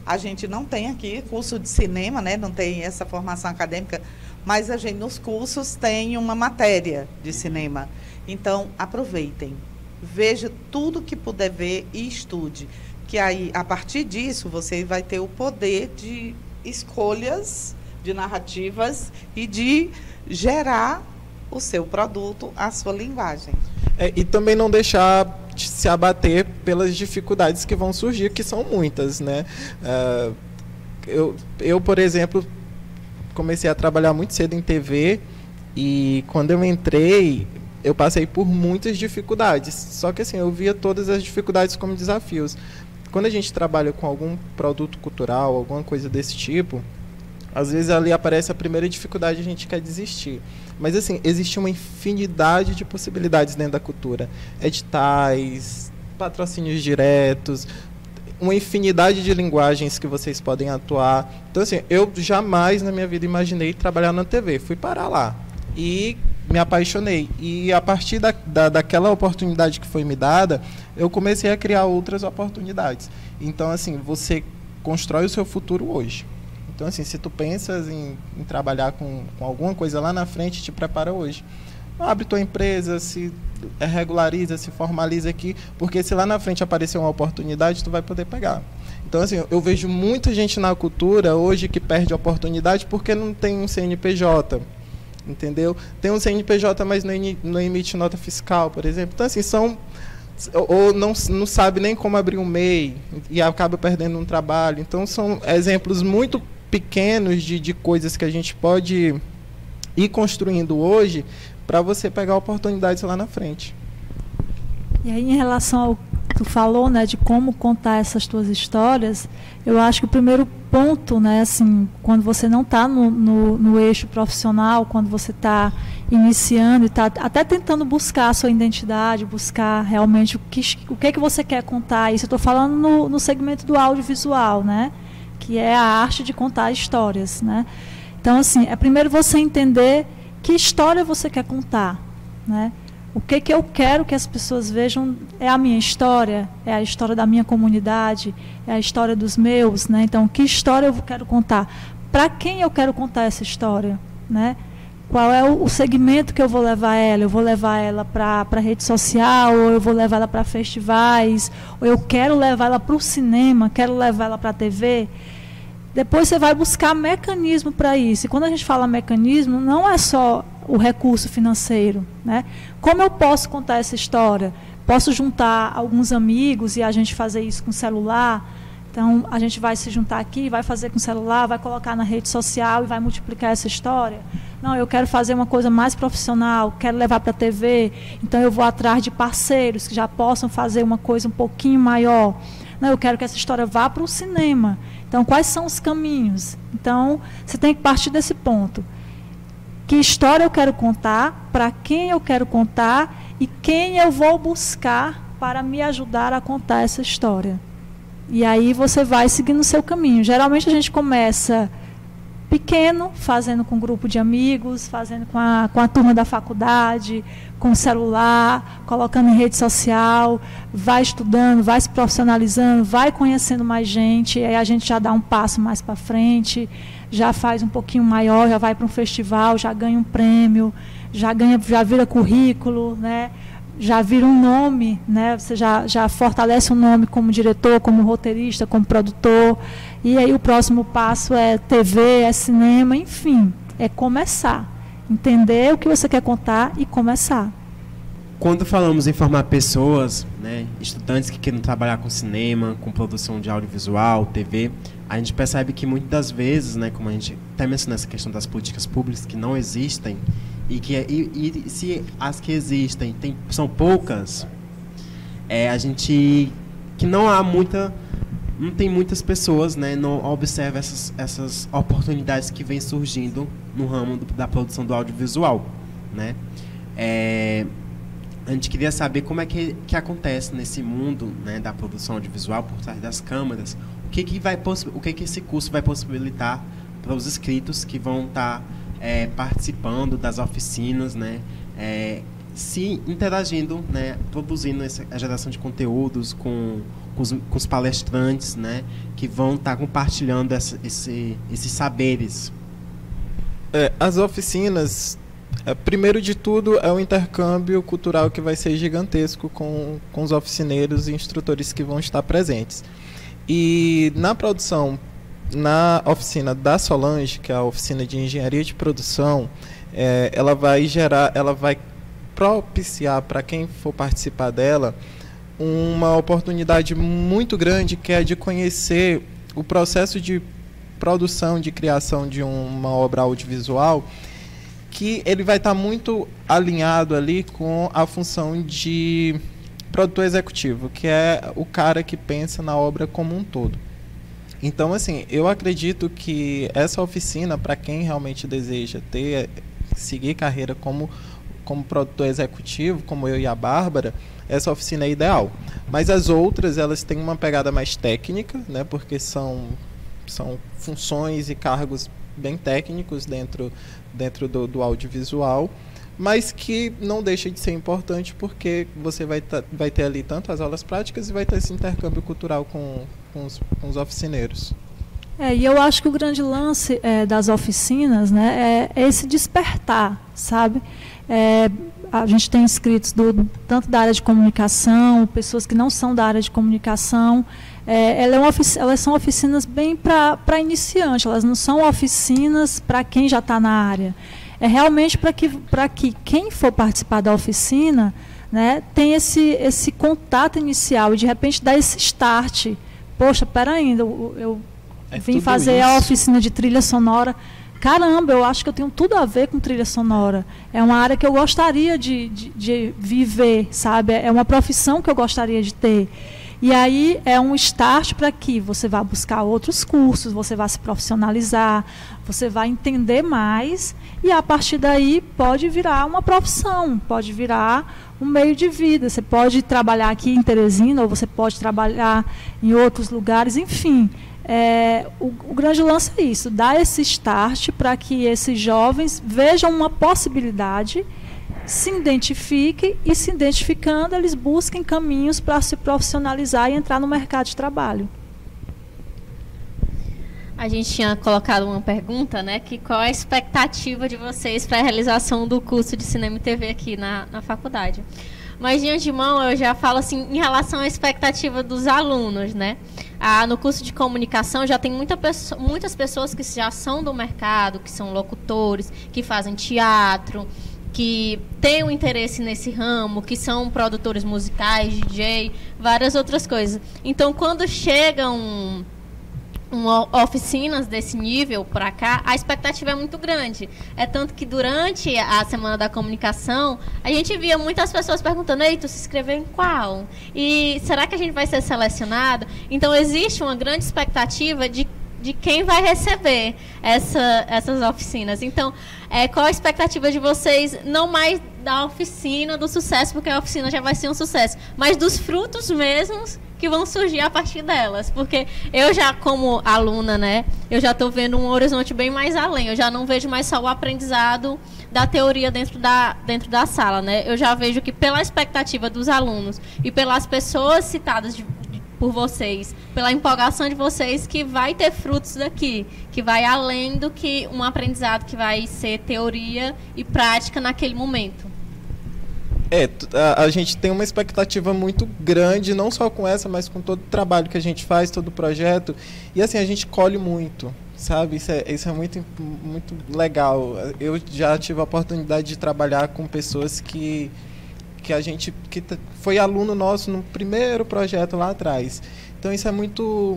Speaker 4: a gente não tem aqui curso de cinema, né? Não tem essa formação acadêmica, mas a gente, nos cursos, tem uma matéria de cinema. Então, aproveitem, veja tudo que puder ver e estude, que aí, a partir disso, você vai ter o poder de escolhas, de narrativas e de gerar o seu produto, a sua linguagem.
Speaker 3: E também não deixar de se abater pelas dificuldades que vão surgir, que são muitas, né? Eu, por exemplo, comecei a trabalhar muito cedo em TV e quando eu entrei, eu passei por muitas dificuldades. Só que assim, eu via todas as dificuldades como desafios. Quando a gente trabalha com algum produto cultural, alguma coisa desse tipo, às vezes ali aparece a primeira dificuldade e a gente quer desistir. Mas assim, existe uma infinidade de possibilidades dentro da cultura. Editais, patrocínios diretos, uma infinidade de linguagens que vocês podem atuar. Então assim, eu jamais na minha vida imaginei trabalhar na TV. Fui parar lá e me apaixonei. E a partir daquela oportunidade que foi me dada, eu comecei a criar outras oportunidades. Então assim, você constrói o seu futuro hoje. Então, assim, se tu pensas em trabalhar com alguma coisa lá na frente, te prepara hoje. Abre tua empresa, se regulariza, se formaliza aqui, porque se lá na frente aparecer uma oportunidade, tu vai poder pegar. Então, assim, eu vejo muita gente na cultura hoje que perde a oportunidade porque não tem um CNPJ, entendeu? Tem um CNPJ, mas não emite nota fiscal, por exemplo. Então, assim, ou não sabe nem como abrir um MEI e acaba perdendo um trabalho. Então, são exemplos muito pequenos de coisas que a gente pode ir construindo hoje para você pegar oportunidades lá na frente.
Speaker 5: E aí, em relação ao que tu falou, né, de como contar essas tuas histórias, eu acho que o primeiro ponto, né, assim, quando você não está no eixo profissional, quando você está iniciando e está até tentando buscar a sua identidade, buscar realmente o que é que você quer contar. Isso eu estou falando no segmento do audiovisual, né? Que é a arte de contar histórias, né? Então, assim, é primeiro você entender que história você quer contar, né? O que eu quero que as pessoas vejam é a minha história, é a história da minha comunidade, é a história dos meus, né? Então, que história eu quero contar? Para quem eu quero contar essa história, né? Qual é o segmento que eu vou levar ela? Eu vou levar ela para rede social, ou eu vou levar ela para festivais, ou eu quero levar ela para o cinema, quero levar ela para a TV. Depois você vai buscar mecanismo para isso. E quando a gente fala mecanismo, não é só o recurso financeiro, né? Como eu posso contar essa história? posso juntar alguns amigos e a gente fazer isso com celular. Então, a gente vai se juntar aqui, vai fazer com o celular, vai colocar na rede social e vai multiplicar essa história. Não, eu quero fazer uma coisa mais profissional, quero levar para a TV, então eu vou atrás de parceiros que já possam fazer uma coisa um pouquinho maior. Não, eu quero que essa história vá para o cinema. Então, quais são os caminhos? Então, você tem que partir desse ponto. Que história eu quero contar, para quem eu quero contar e quem eu vou buscar para me ajudar a contar essa história. E aí você vai seguindo o seu caminho. Geralmente a gente começa pequeno, fazendo com um grupo de amigos, fazendo com a turma da faculdade, com o celular, colocando em rede social, vai estudando, vai se profissionalizando, vai conhecendo mais gente, aí a gente já dá um passo mais para frente, já faz um pouquinho maior, já vai para um festival, já ganha um prêmio, já vira currículo, né? Já vira um nome, né? Você já fortalece um nome como diretor, como roteirista, como produtor. E aí o próximo passo é TV, é cinema, enfim, é começar. Entender o que você quer contar e começar.
Speaker 2: Quando falamos em formar pessoas, né, estudantes que querem trabalhar com cinema, com produção de audiovisual, TV, a gente percebe que muitas das vezes, né, como a gente até mencionou essa questão das políticas públicas que não existem, e se as que existem são poucas, a gente que não tem muitas pessoas, né, não observa essas oportunidades que vêm surgindo no ramo da produção do audiovisual, né? A gente queria saber como é que acontece nesse mundo, né, da produção audiovisual por trás das câmeras, o que esse curso vai possibilitar para os inscritos que vão estar participando das oficinas, né, se interagindo, né, produzindo a geração de conteúdos com os palestrantes, né, que vão estar compartilhando esses saberes.
Speaker 3: As oficinas, primeiro de tudo, é um intercâmbio cultural que vai ser gigantesco com os oficineiros e instrutores que vão estar presentes. E na produção, na oficina da Solange, que é a oficina de engenharia de produção, ela vai propiciar para quem for participar dela uma oportunidade muito grande, que é de conhecer o processo de produção, de criação de uma obra audiovisual, que ele vai estar muito alinhado ali com a função de produtor executivo, que é o cara que pensa na obra como um todo. Então, assim, eu acredito que essa oficina, para quem realmente deseja seguir carreira como produtor executivo, como eu e a Bárbara, essa oficina é ideal. Mas as outras, elas têm uma pegada mais técnica, né, porque são funções e cargos bem técnicos dentro do audiovisual, mas que não deixa de ser importante, porque você vai ter ali tanto as aulas práticas e vai ter esse intercâmbio cultural com os oficineiros.
Speaker 5: E eu acho que o grande lance das oficinas, né, é esse despertar, sabe? A gente tem inscritos tanto da área de comunicação, pessoas que não são da área de comunicação. Elas são oficinas bem para iniciante, elas não são oficinas para quem já está na área. É realmente para que quem for participar da oficina, né, tenha esse contato inicial e de repente dar esse start. Poxa, espera ainda, eu vim fazer a oficina de trilha sonora. Caramba, eu acho que eu tenho tudo a ver com trilha sonora. É uma área que eu gostaria de viver, sabe? É uma profissão que eu gostaria de ter. E aí é um start para que você vá buscar outros cursos, você vá se profissionalizar, você vai entender mais e a partir daí pode virar uma profissão, pode virar um meio de vida. Você pode trabalhar aqui em Teresina ou você pode trabalhar em outros lugares, enfim. O grande lance é isso, dar esse start para que esses jovens vejam uma possibilidade, se identifiquem e, se identificando, eles busquem caminhos para se profissionalizar e entrar no mercado de trabalho.
Speaker 1: A gente tinha colocado uma pergunta, né, que qual a expectativa de vocês para a realização do curso de Cinema e TV aqui na faculdade? Mas, de antemão, eu já falo assim, em relação à expectativa dos alunos, né? No curso de comunicação já tem muitas pessoas que já são do mercado, que são locutores, que fazem teatro, que têm um interesse nesse ramo, que são produtores musicais, DJ, várias outras coisas. Então, quando chegam oficinas desse nível para cá, a expectativa é muito grande. É tanto que durante a Semana da Comunicação, a gente via muitas pessoas perguntando: ei, tu se inscreveu em qual? E será que a gente vai ser selecionado? Então, existe uma grande expectativa de quem vai receber essas oficinas. Então, qual a expectativa de vocês, não mais da oficina, do sucesso, porque a oficina já vai ser um sucesso, mas dos frutos mesmos que vão surgir a partir delas? Porque eu já, como aluna, né, eu já estou vendo um horizonte bem mais além. Eu já não vejo mais só o aprendizado da teoria dentro da sala, né? Eu já vejo que, pela expectativa dos alunos e pelas pessoas citadas por vocês, pela empolgação de vocês, que vai ter frutos daqui, que vai além do que um aprendizado que vai ser teoria e prática naquele momento.
Speaker 3: A gente tem uma expectativa muito grande, não só com essa, mas com todo o trabalho que a gente faz, todo o projeto. E assim, a gente colhe muito, sabe? Isso é muito, muito legal. Eu já tive a oportunidade de trabalhar com pessoas que foi aluno nosso no primeiro projeto lá atrás. Então isso é muito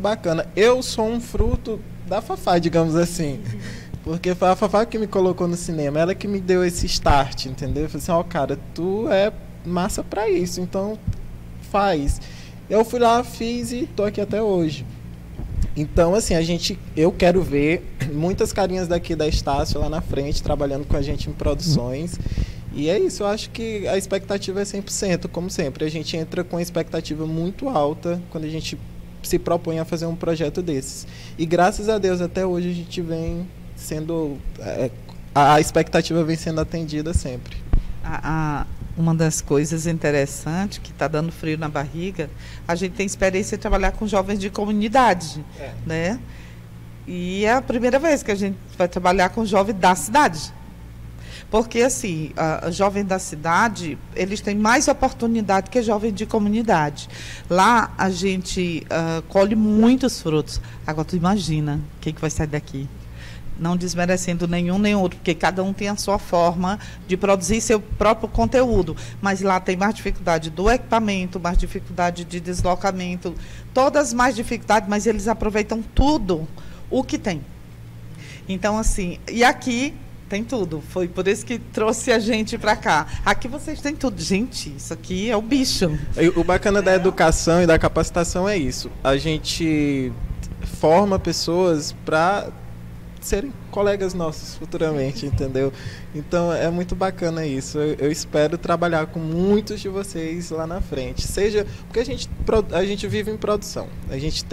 Speaker 3: bacana. Eu sou um fruto da Fafá, digamos assim. Porque foi a Fafá que me colocou no cinema, ela que me deu esse start, entendeu? Eu falei assim: cara, tu é massa pra isso, então faz. Eu fui lá, fiz e tô aqui até hoje. Então, assim, eu quero ver muitas carinhas daqui da Estácio lá na frente, trabalhando com a gente em produções. E é isso, eu acho que a expectativa é 100%, como sempre. A gente entra com a expectativa muito alta quando a gente se propõe a fazer um projeto desses. E graças a Deus, até hoje, a gente vem sendo... a expectativa vem sendo atendida sempre.
Speaker 4: Uma das coisas interessantes, que está dando frio na barriga, a gente tem experiência de trabalhar com jovens de comunidade, né? E é a primeira vez que a gente vai trabalhar com jovens da cidade. Porque, assim, a jovem da cidade, eles têm mais oportunidade que jovem de comunidade. Lá, a gente colhe muitos frutos. Agora, tu imagina quem que vai sair daqui. Não desmerecendo nenhum nem outro, porque cada um tem a sua forma de produzir seu próprio conteúdo. Mas lá tem mais dificuldade do equipamento, mais dificuldade de deslocamento, todas mais dificuldades, mas eles aproveitam tudo o que tem. Então, assim, e aqui tem tudo. Foi por isso que trouxe a gente para cá. Aqui vocês têm tudo. Gente, isso aqui é o bicho.
Speaker 3: O bacana da educação e da capacitação é isso. A gente forma pessoas para serem colegas nossos futuramente, entendeu? Então é muito bacana isso. Eu espero trabalhar com muitos de vocês lá na frente. Seja porque a gente vive em produção. A gente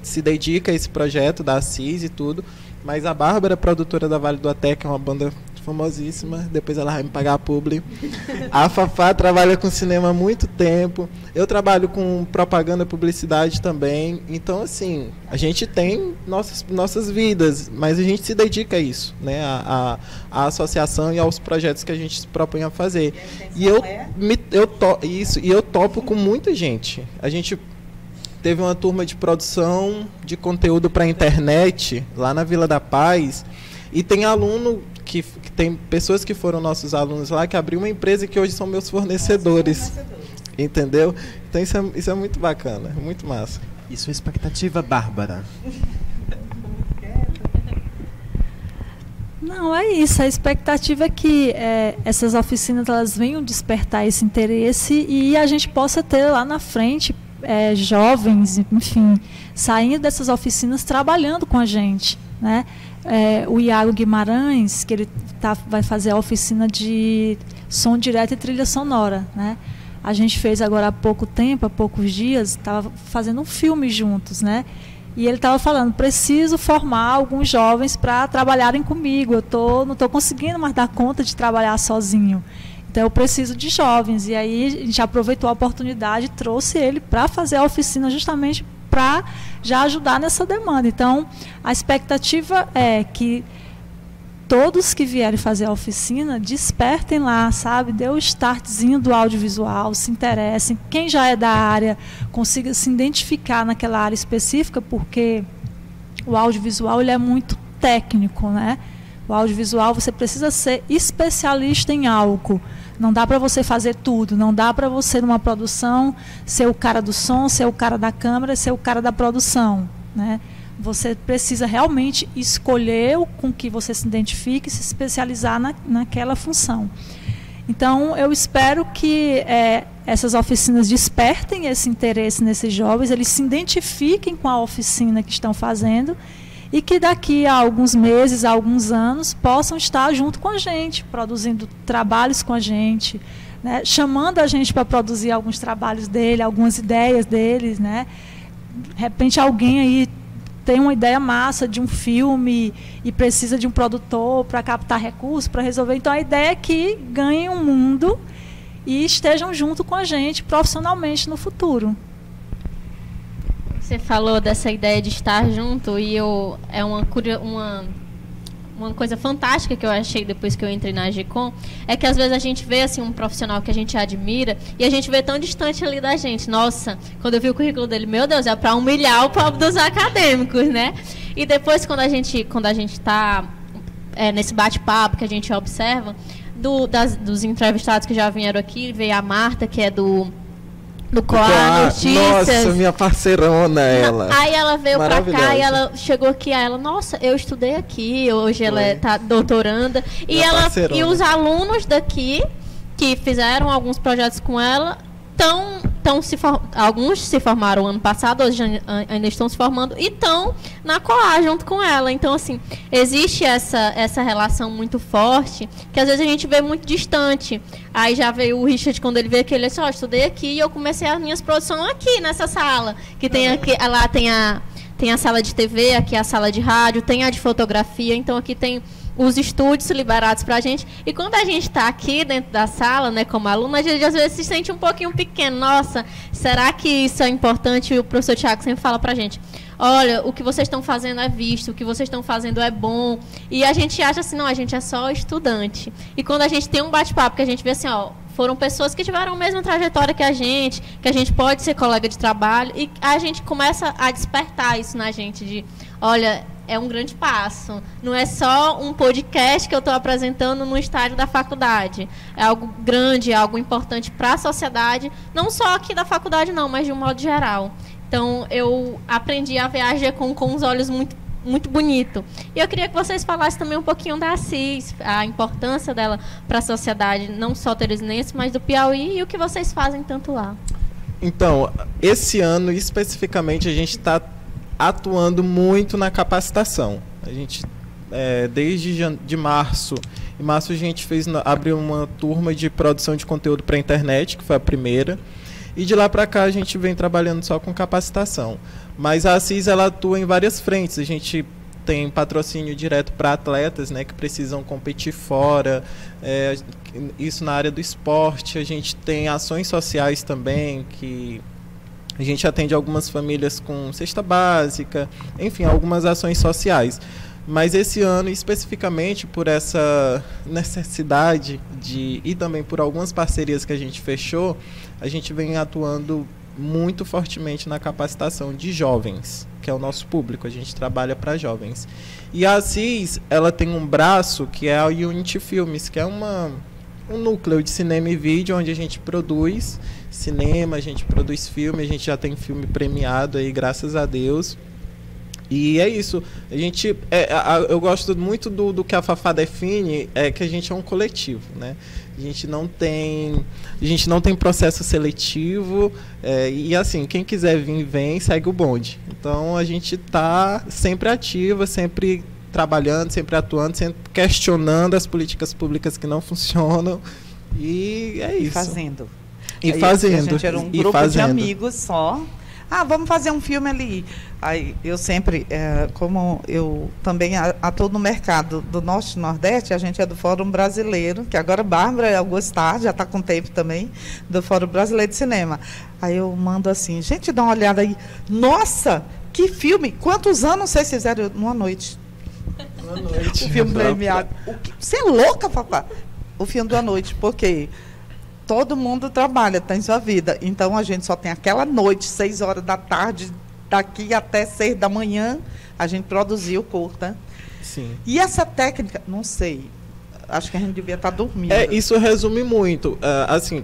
Speaker 3: se dedica a esse projeto da Assis e tudo. Mas a Bárbara, produtora da Vale do Até, que é uma banda famosíssima, depois ela vai me pagar a publi. A Fafá trabalha com cinema há muito tempo. Eu trabalho com propaganda e publicidade também. Então, assim, a gente tem nossas vidas, mas a gente se dedica a isso, né? A associação e aos projetos que a gente se propõe a fazer. E eu topo com muita gente. A gente teve uma turma de produção de conteúdo para a internet lá na Vila da Paz, e tem aluno que tem pessoas que foram nossos alunos lá que abriu uma empresa que hoje são meus fornecedores. Entendeu? Então isso é muito bacana, muito massa.
Speaker 2: E sua expectativa, Bárbara?
Speaker 5: Não, é isso. A expectativa é que essas oficinas elas venham despertar esse interesse e a gente possa ter lá na frente jovens, enfim, saindo dessas oficinas trabalhando com a gente, né? O Iago Guimarães, que ele vai fazer a oficina de som direto e trilha sonora, né? A gente fez agora há poucos dias, estava fazendo um filme juntos, né? E ele estava falando: preciso formar alguns jovens para trabalharem comigo, não estou conseguindo mais dar conta de trabalhar sozinho. Então, eu preciso de jovens. E aí, a gente aproveitou a oportunidade e trouxe ele para fazer a oficina justamente para já ajudar nessa demanda. Então, a expectativa é que todos que vierem fazer a oficina despertem lá, sabe? Dê o startzinho do audiovisual, se interessem. Quem já é da área consiga se identificar naquela área específica, porque o audiovisual ele é muito técnico, né? O audiovisual, você precisa ser especialista em algo. Não dá para você fazer tudo. Não dá para você, numa produção, ser o cara do som, ser o cara da câmera, ser o cara da produção, né? Você precisa realmente escolher com que você se identifique e se especializar naquela função. Então, eu espero que essas oficinas despertem esse interesse nesses jovens, eles se identifiquem com a oficina que estão fazendo e que daqui a alguns meses, a alguns anos, possam estar junto com a gente, produzindo trabalhos com a gente, né, chamando a gente para produzir alguns trabalhos dele, algumas ideias deles, né? De repente alguém aí tem uma ideia massa de um filme e precisa de um produtor para captar recursos, para resolver. Então, a ideia é que ganhem um mundo e estejam junto com a gente profissionalmente no futuro.
Speaker 1: Você falou dessa ideia de estar junto e é uma coisa fantástica que eu achei depois que eu entrei na AGCOM, é que às vezes a gente vê assim, um profissional que a gente admira e a gente vê tão distante ali da gente. Nossa, quando eu vi o currículo dele, meu Deus, é para humilhar o pobre dos acadêmicos, né? E depois, quando a gente está nesse bate-papo que a gente observa, dos entrevistados que já vieram aqui, veio a Marta, que é do Coar Notícias.
Speaker 3: Nossa, minha parceirona, ela.
Speaker 1: Aí ela veio pra cá e ela chegou aqui, aí ela, nossa, eu estudei aqui, hoje ela tá doutoranda. E os alunos daqui, que fizeram alguns projetos com ela, alguns se formaram ano passado, hoje ainda estão se formando, e estão na Coar junto com ela. Então, assim, existe essa relação muito forte, que às vezes a gente vê muito distante. Aí já veio o Richard, quando ele veio aqui, ele disse, eu estudei aqui e eu comecei as minhas produções aqui, nessa sala, que tem aqui, lá tem a sala de TV, aqui a sala de rádio, tem a de fotografia, então aqui tem os estúdios liberados para a gente. E quando a gente está aqui dentro da sala, né, como aluna, a gente às vezes se sente um pouquinho pequeno. Nossa, será que isso é importante? E o professor Tiago sempre fala para a gente, olha, o que vocês estão fazendo é visto, o que vocês estão fazendo é bom. E a gente acha assim, não, a gente é só estudante. E quando a gente tem um bate-papo, que a gente vê assim, foram pessoas que tiveram a mesma trajetória que a gente pode ser colega de trabalho, e a gente começa a despertar isso na gente, de, olha, é um grande passo. Não é só um podcast que eu estou apresentando no estádio da faculdade. É algo grande, é algo importante para a sociedade, não só aqui da faculdade, não, mas de um modo geral. Então, eu aprendi a ver a AGCOM com os olhos muito, muito bonito. E eu queria que vocês falassem também um pouquinho da Assis, a importância dela para a sociedade, não só teresinense, mas do Piauí, e o que vocês fazem tanto lá.
Speaker 3: Então, esse ano, especificamente, a gente está atuando muito na capacitação. A gente, desde março, em março a gente abriu uma turma de produção de conteúdo para a internet, que foi a primeira, e de lá para cá a gente vem trabalhando só com capacitação. Mas a Assis, ela atua em várias frentes. A gente tem patrocínio direto para atletas, né, que precisam competir fora, isso na área do esporte. A gente tem ações sociais também, que a gente atende algumas famílias com cesta básica, enfim, algumas ações sociais. Mas esse ano, especificamente por essa necessidade e também por algumas parcerias que a gente fechou, a gente vem atuando muito fortemente na capacitação de jovens, que é o nosso público. A gente trabalha para jovens. E a Assis, ela tem um braço que é a Unity Filmes, que é um núcleo de cinema e vídeo, onde a gente produz cinema, a gente produz filme, a gente já tem filme premiado aí, graças a Deus. E é isso. A gente, eu gosto muito do que a Fafá define, que a gente é um coletivo, né? A gente não tem processo seletivo, e assim, quem quiser vir, vem, segue o bonde. Então a gente está sempre ativa, sempre trabalhando, sempre atuando, sempre questionando as políticas públicas que não funcionam. E é isso.
Speaker 4: Fazendo.
Speaker 3: E fazendo.
Speaker 4: A gente era um grupo de amigos só. Vamos fazer um filme ali. Aí eu sempre, como eu também atuo no mercado do Norte e Nordeste, a gente é do Fórum Brasileiro, que agora Bárbara Augustar, já está com tempo também, do Fórum Brasileiro de Cinema. Aí eu mando assim, gente, dá uma olhada aí. Nossa, que filme! Quantos anos vocês fizeram numa noite?
Speaker 3: Uma noite.
Speaker 4: O filme premiado. Você é louca, papai? O filme da noite, porque todo mundo trabalha, tem sua vida. Então, a gente só tem aquela noite, 6 horas da tarde, daqui até 6 da manhã, a gente produziu o curta.
Speaker 3: Sim.
Speaker 4: E essa técnica, não sei, acho que a gente devia estar dormindo.
Speaker 3: Isso resume muito. Assim,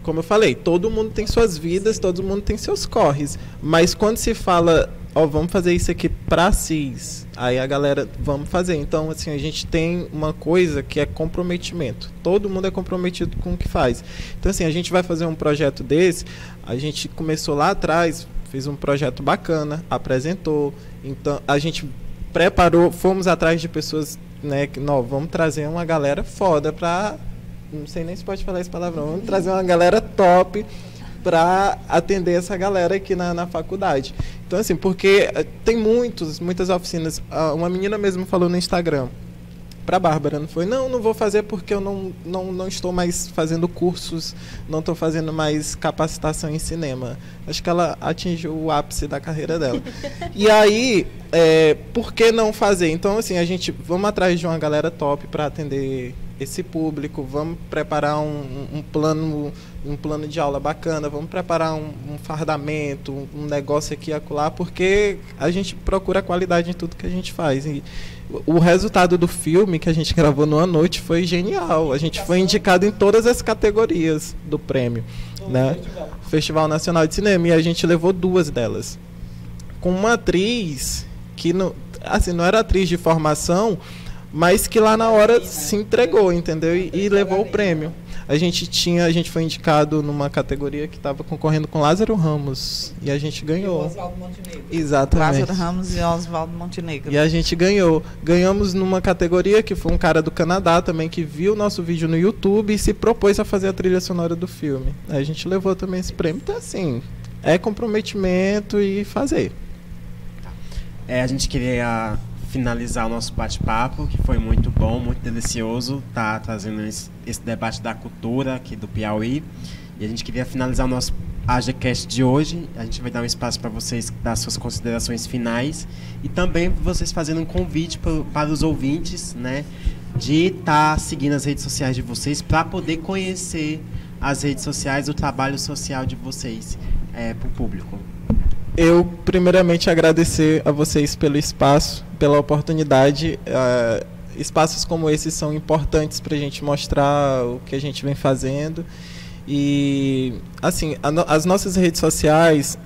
Speaker 3: como eu falei, todo mundo tem suas vidas, todo mundo tem seus corres. Mas quando se fala, vamos fazer isso aqui pra CIS, aí a galera, vamos fazer. Então, assim, a gente tem uma coisa que é comprometimento. Todo mundo é comprometido com o que faz. Então, assim, a gente vai fazer um projeto desse, a gente começou lá atrás, fez um projeto bacana, apresentou. Então, a gente preparou, fomos atrás de pessoas, né, que nós vamos trazer uma galera foda pra... Não sei nem se pode falar esse palavrão. Vamos trazer uma galera top para atender essa galera aqui na faculdade. Então, assim, porque tem muitas oficinas. Uma menina mesmo falou no Instagram para a Bárbara, não foi? Não vou fazer porque eu não estou mais fazendo cursos, não estou fazendo mais capacitação em cinema. Acho que ela atingiu o ápice da carreira dela. E aí, por que não fazer? Então, assim, vamos atrás de uma galera top para atender esse público, vamos preparar um plano de aula bacana, vamos preparar um fardamento, um negócio aqui e acolá, porque a gente procura qualidade em tudo que a gente faz. E o resultado do filme que a gente gravou numa noite foi genial. A gente foi indicado em todas as categorias do prêmio, né? Festival Nacional de Cinema, e a gente levou 2 delas. Com uma atriz que não era atriz de formação, mas que lá na hora se entregou, entendeu? E levou o prêmio. A gente foi indicado numa categoria que estava concorrendo com Lázaro Ramos. E a gente ganhou.
Speaker 4: E Oswaldo Montenegro.
Speaker 3: Exatamente.
Speaker 4: Lázaro Ramos e Oswaldo Montenegro.
Speaker 3: E a gente ganhou. Ganhamos numa categoria que foi um cara do Canadá também, que viu o nosso vídeo no YouTube e se propôs a fazer a trilha sonora do filme. A gente levou também esse prêmio. Então, assim, é comprometimento e fazer.
Speaker 2: A gente queria finalizar o nosso bate-papo, que foi muito bom, muito delicioso, tá trazendo esse debate da cultura aqui do Piauí. E a gente queria finalizar o nosso AGCast de hoje. A gente vai dar um espaço para vocês dar suas considerações finais e também vocês fazendo um convite para os ouvintes, né, de estar seguindo as redes sociais de vocês para poder conhecer as redes sociais, o trabalho social de vocês para o público.
Speaker 3: Eu, primeiramente, agradecer a vocês pelo espaço, pela oportunidade. Espaços como esses são importantes para a gente mostrar o que a gente vem fazendo. E, assim, as nossas redes sociais,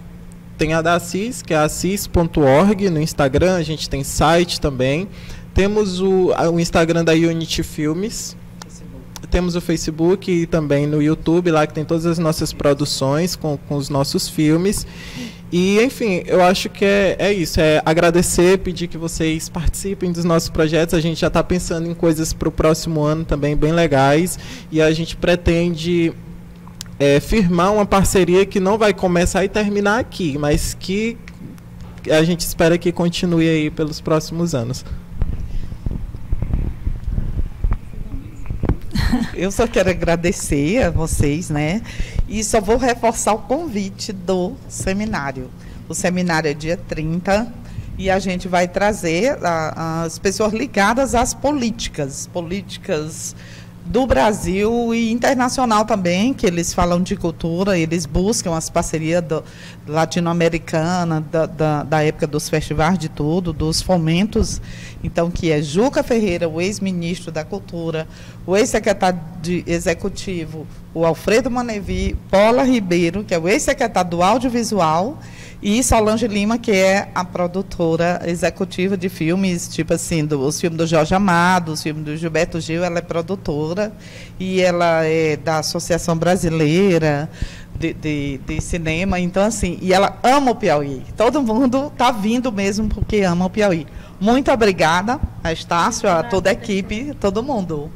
Speaker 3: tem a da CIS, que é assis.org no Instagram, a gente tem site também. Temos o Instagram da Unity Filmes. Temos o Facebook e também no YouTube, lá que tem todas as nossas produções com os nossos filmes. E, enfim, eu acho que é isso, agradecer, pedir que vocês participem dos nossos projetos. A gente já está pensando em coisas para o próximo ano também bem legais, e a gente pretende firmar uma parceria que não vai começar e terminar aqui, mas que a gente espera que continue aí pelos próximos anos.
Speaker 4: Eu só quero agradecer a vocês, né? E só vou reforçar o convite do seminário. O seminário é dia 30 e a gente vai trazer as pessoas ligadas às políticas do Brasil e internacional também, que eles falam de cultura, eles buscam as parcerias latino-americanas, da época dos festivais de tudo, dos fomentos. Então, que é Juca Ferreira, o ex-ministro da Cultura, o ex-secretário executivo, o Alfredo Manevi, Paula Ribeiro, que é o ex-secretário do Audiovisual, e Solange Lima, que é a produtora executiva de filmes, tipo assim, os filmes do Jorge Amado, os filmes do Gilberto Gil. Ela é produtora e ela é da Associação Brasileira de Cinema. Então, assim, e ela ama o Piauí. Todo mundo está vindo mesmo porque ama o Piauí. Muito obrigada a Estácio, a toda a equipe, todo mundo.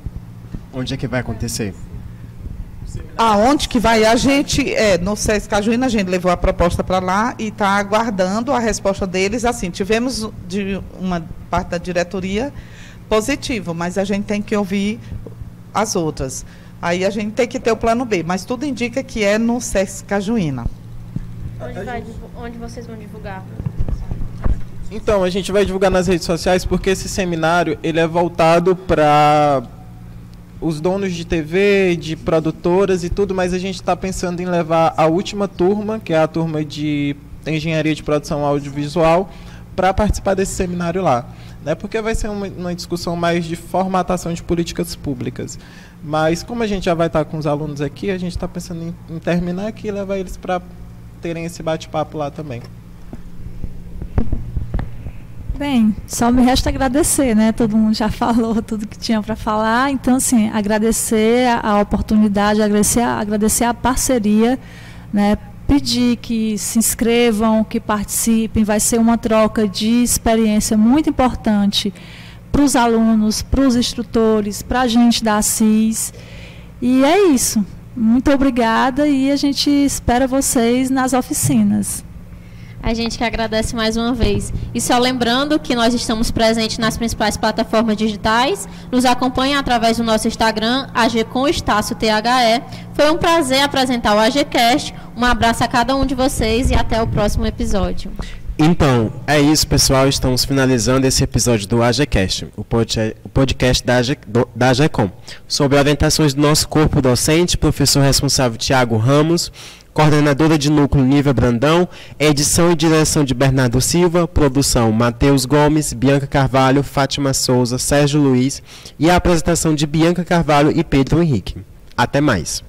Speaker 2: Onde é que vai acontecer?
Speaker 4: Aonde que vai? A gente, no SESC Cajuína, a gente levou a proposta para lá e está aguardando a resposta deles. Assim, tivemos de uma parte da diretoria positivo, mas a gente tem que ouvir as outras. Aí a gente tem que ter o plano B, mas tudo indica que é no SESC Cajuína.
Speaker 1: Onde vocês vão divulgar?
Speaker 3: Então, a gente vai divulgar nas redes sociais porque esse seminário ele é voltado para os donos de TV, de produtoras e tudo, mas a gente está pensando em levar a última turma, que é a turma de Engenharia de Produção Audiovisual, para participar desse seminário lá, né? Porque vai ser uma discussão mais de formatação de políticas públicas. Mas como a gente já vai estar com os alunos aqui, a gente está pensando em terminar aqui e levar eles para terem esse bate-papo lá também.
Speaker 5: Bem, só me resta agradecer, né? Todo mundo já falou tudo que tinha para falar. Então, assim, agradecer a oportunidade, agradecer a parceria, né? Pedir que se inscrevam, que participem. Vai ser uma troca de experiência muito importante para os alunos, para os instrutores, para a gente da Assis. E é isso. Muito obrigada e a gente espera vocês nas oficinas.
Speaker 1: A gente que agradece mais uma vez. E só lembrando que nós estamos presentes nas principais plataformas digitais. Nos acompanhem através do nosso Instagram, AGCom_THE. Foi um prazer apresentar o AGCast. Um abraço a cada um de vocês e até o próximo episódio.
Speaker 2: Então, é isso, pessoal. Estamos finalizando esse episódio do AGCast, o podcast da AGCom, sobre orientações do nosso corpo docente, professor responsável Tiago Ramos, coordenadora de núcleo Nívia Brandão, edição e direção de Bernardo Silva, produção Matheus Gomes, Bianca Carvalho, Fátima Souza, Sérgio Luiz e a apresentação de Bianca Carvalho e Pedro Henrique. Até mais!